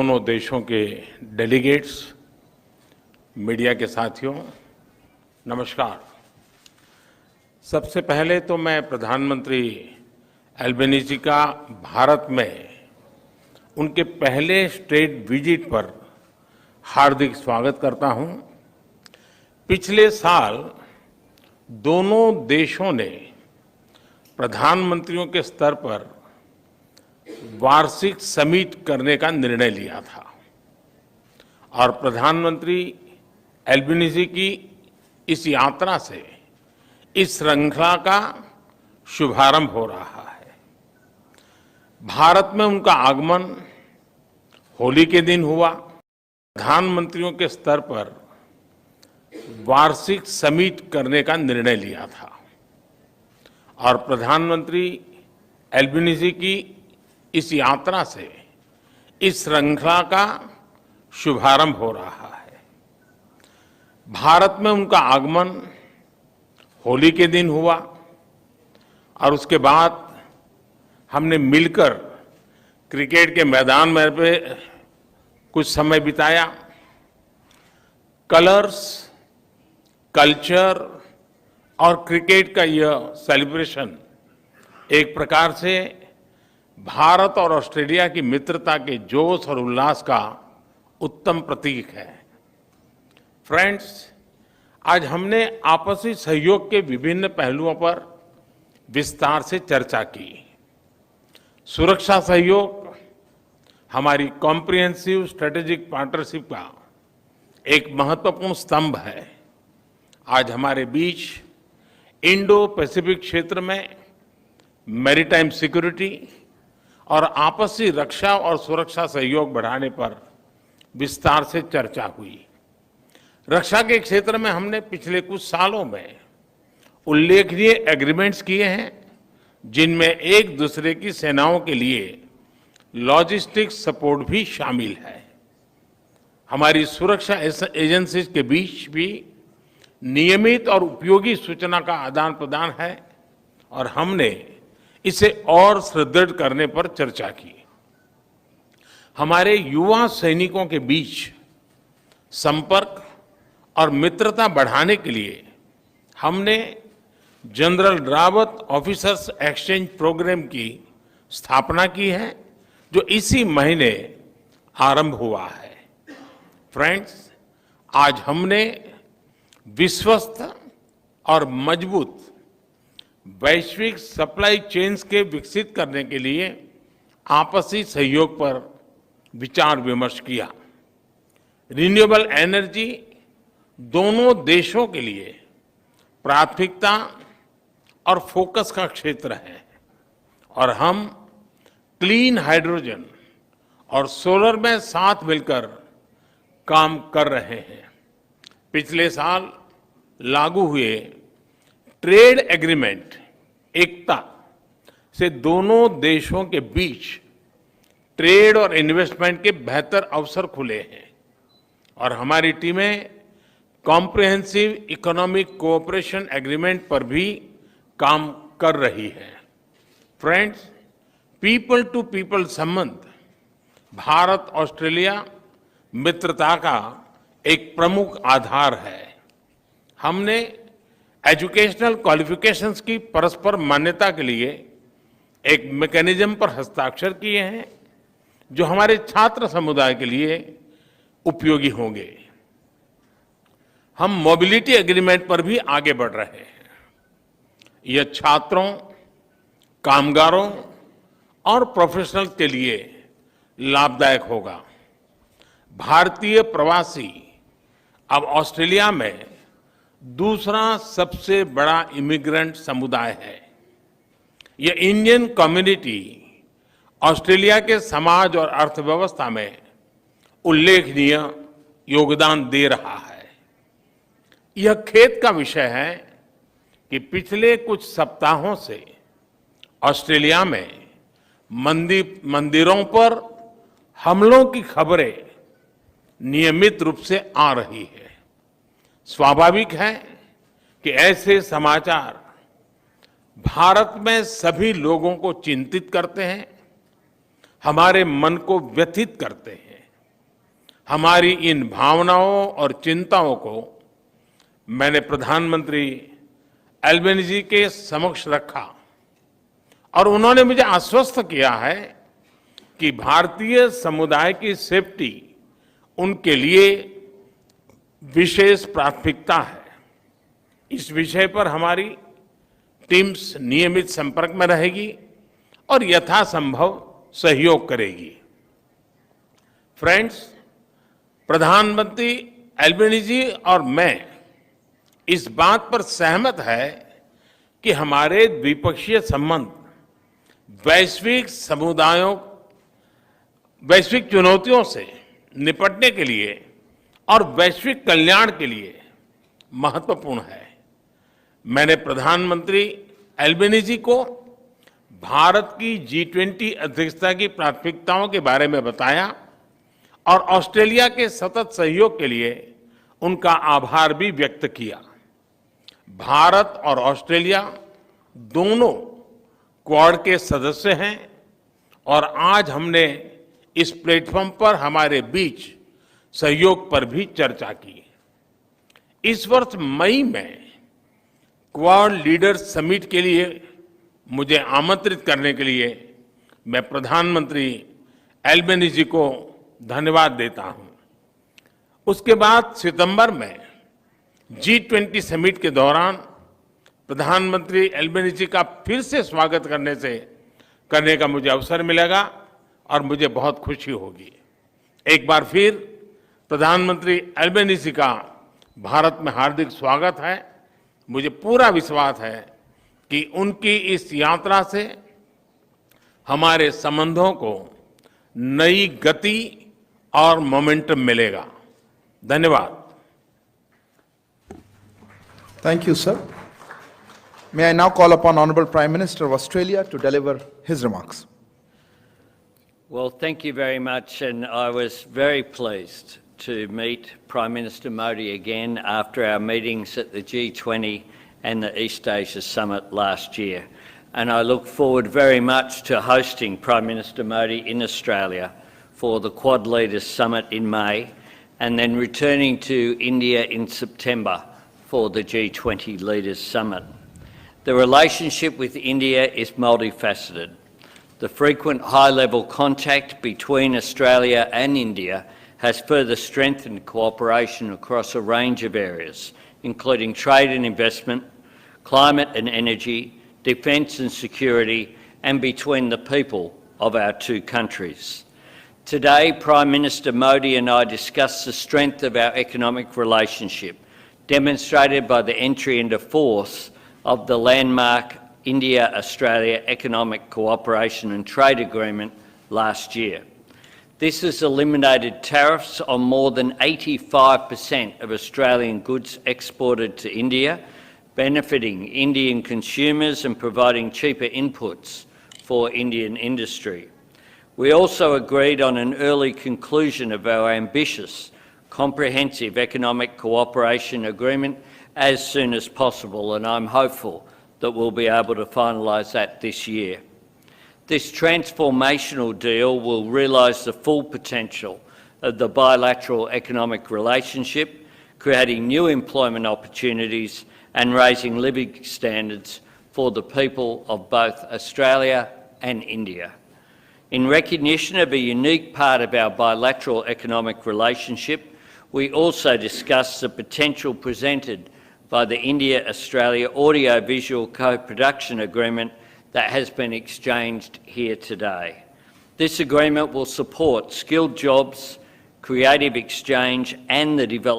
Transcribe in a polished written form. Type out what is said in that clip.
दोनों देशों के डेलीगेट्स, मीडिया के साथियों, नमस्कार। सबसे पहले तो मैं प्रधानमंत्री अल्बेनीज़ी का भारत में उनके पहले स्टेट विजिट पर हार्दिक स्वागत करता हूं। पिछले साल दोनों देशों ने प्रधानमंत्रियों के स्तर पर वार्षिक समिट करने का निर्णय लिया था और प्रधानमंत्री अल्बेनीज़ी की इस यात्रा से इस श्रृंखला का शुभारंभ हो रहा है। भारत में उनका आगमन होली के दिन हुआ। प्रधानमंत्रियों के स्तर पर वार्षिक समिट करने का निर्णय लिया था और प्रधानमंत्री अल्बेनीज़ी की इस यात्रा से इस श्रृंखला का शुभारंभ हो रहा है। भारत में उनका आगमन होली के दिन हुआ और उसके बाद हमने मिलकर क्रिकेट के मैदान में कुछ समय बिताया। कलर्स, कल्चर और क्रिकेट का यह सेलिब्रेशन एक प्रकार से भारत और ऑस्ट्रेलिया की मित्रता के जोश और उल्लास का उत्तम प्रतीक है। फ्रेंड्स, आज हमने आपसी सहयोग के विभिन्न पहलुओं पर विस्तार से चर्चा की। सुरक्षा सहयोग हमारी कॉम्प्रिहेंसिव स्ट्रेटेजिक पार्टनरशिप का एक महत्वपूर्ण स्तंभ है। आज हमारे बीच इंडो पैसिफिक क्षेत्र में मैरीटाइम सिक्योरिटी और आपसी रक्षा और सुरक्षा सहयोग बढ़ाने पर विस्तार से चर्चा हुई। रक्षा के क्षेत्र में हमने पिछले कुछ सालों में उल्लेखनीय एग्रीमेंट्स किए हैं, जिनमें एक दूसरे की सेनाओं के लिए लॉजिस्टिक सपोर्ट भी शामिल है। हमारी सुरक्षा एजेंसीज के बीच भी नियमित और उपयोगी सूचना का आदान प्रदान है और हमने इसे और सुदृढ़ करने पर चर्चा की। हमारे युवा सैनिकों के बीच संपर्क और मित्रता बढ़ाने के लिए हमने general Rawat officers exchange programme की स्थापना की है, जो इसी महीने आरंभ हुआ है। फ्रेंड्स, आज हमने विश्वस्त और मजबूत वैश्विक सप्लाई चेन्स के विकसित करने के लिए आपसी सहयोग पर विचार विमर्श किया। रिन्यूएबल एनर्जी दोनों देशों के लिए प्राथमिकता और फोकस का क्षेत्र है और हम क्लीन हाइड्रोजन और सोलर में साथ मिलकर काम कर रहे हैं। पिछले साल लागू हुए ट्रेड एग्रीमेंट एकता से दोनों देशों के बीच ट्रेड और इन्वेस्टमेंट के बेहतर अवसर खुले हैं और हमारी टीमें कॉम्प्रिहेंसिव इकोनॉमिक कोऑपरेशन एग्रीमेंट पर भी काम कर रही है। फ्रेंड्स, पीपल टू पीपल संबंध भारत ऑस्ट्रेलिया मित्रता का एक प्रमुख आधार है। हमने एजुकेशनल क्वालिफिकेशंस की परस्पर मान्यता के लिए एक मैकेनिज्म पर हस्ताक्षर किए हैं, जो हमारे छात्र समुदाय के लिए उपयोगी होंगे। हम मोबिलिटी एग्रीमेंट पर भी आगे बढ़ रहे हैं। यह छात्रों, कामगारों और प्रोफेशनल्स के लिए लाभदायक होगा। भारतीय प्रवासी अब ऑस्ट्रेलिया में दूसरा सबसे बड़ा इमिग्रेंट समुदाय है। यह इंडियन कम्युनिटी ऑस्ट्रेलिया के समाज और अर्थव्यवस्था में उल्लेखनीय योगदान दे रहा है। यह खेद का विषय है कि पिछले कुछ सप्ताहों से ऑस्ट्रेलिया में मंदिरों पर हमलों की खबरें नियमित रूप से आ रही है। स्वाभाविक है कि ऐसे समाचार भारत में सभी लोगों को चिंतित करते हैं, हमारे मन को व्यथित करते हैं। हमारी इन भावनाओं और चिंताओं को मैंने प्रधानमंत्री एल्बेनीजी के समक्ष रखा और उन्होंने मुझे आश्वस्त किया है कि भारतीय समुदाय की सेफ्टी उनके लिए विशेष प्राथमिकता है। इस विषय पर हमारी टीम्स नियमित संपर्क में रहेगी और यथासंभव सहयोग करेगी। फ्रेंड्स, प्रधानमंत्री एल्बेनीजी और मैं इस बात पर सहमत है कि हमारे द्विपक्षीय संबंध वैश्विक चुनौतियों से निपटने के लिए और वैश्विक कल्याण के लिए महत्वपूर्ण है। मैंने प्रधानमंत्री एल्बेनीजी को भारत की G20 अध्यक्षता की प्राथमिकताओं के बारे में बताया और ऑस्ट्रेलिया के सतत सहयोग के लिए उनका आभार भी व्यक्त किया। भारत और ऑस्ट्रेलिया दोनों क्वाड के सदस्य हैं और आज हमने इस प्लेटफॉर्म पर हमारे बीच सहयोग पर भी चर्चा की। इस वर्ष मई में क्वाड लीडर्स समिट के लिए मुझे आमंत्रित करने के लिए मैं प्रधानमंत्री एल्बेनीजी को धन्यवाद देता हूं। उसके बाद सितंबर में G20 समिट के दौरान प्रधानमंत्री एल्बेनीजी का फिर से स्वागत करने का मुझे अवसर मिलेगा और मुझे बहुत खुशी होगी। एक बार फिर प्रधानमंत्री एल्बेनीजी का भारत में हार्दिक स्वागत है। मुझे पूरा विश्वास है कि उनकी इस यात्रा से हमारे संबंधों को नई गति और मोमेंटम मिलेगा। धन्यवाद। Thank you, sir. May I now call upon Honorable Prime Minister of Australia to deliver his remarks. Well, thank you very much, and I was very pleased to meet Prime Minister Modi again after our meetings at the G20 and the East Asia Summit last year. And I look forward very much to hosting Prime Minister Modi in Australia for the Quad Leaders Summit in May, and then returning to India in September for the G20 Leaders Summit. The relationship with India is multifaceted. The frequent high-level contact between Australia and India has further strengthened cooperation across a range of areas, including trade and investment, climate and energy, defence and security, and between the people of our two countries. Today, Prime Minister Modi and I discussed the strength of our economic relationship, demonstrated by the entry into force of the landmark India-Australia Economic Cooperation and Trade Agreement last year. This has eliminated tariffs on more than 85% of Australian goods exported to India, benefiting Indian consumers and providing cheaper inputs for Indian industry. We also agreed on an early conclusion of our ambitious, comprehensive economic cooperation agreement as soon as possible, and I'm hopeful that we'll be able to finalise that this year. This transformational deal will realise the full potential of the bilateral economic relationship, creating new employment opportunities and raising living standards for the people of both Australia and India. In recognition of a unique part of our bilateral economic relationship, we also discussed the potential presented by the India-Australia Audio-Visual Co-Production Agreement that has been exchanged here today. This agreement will support skilled jobs, creative exchange and the development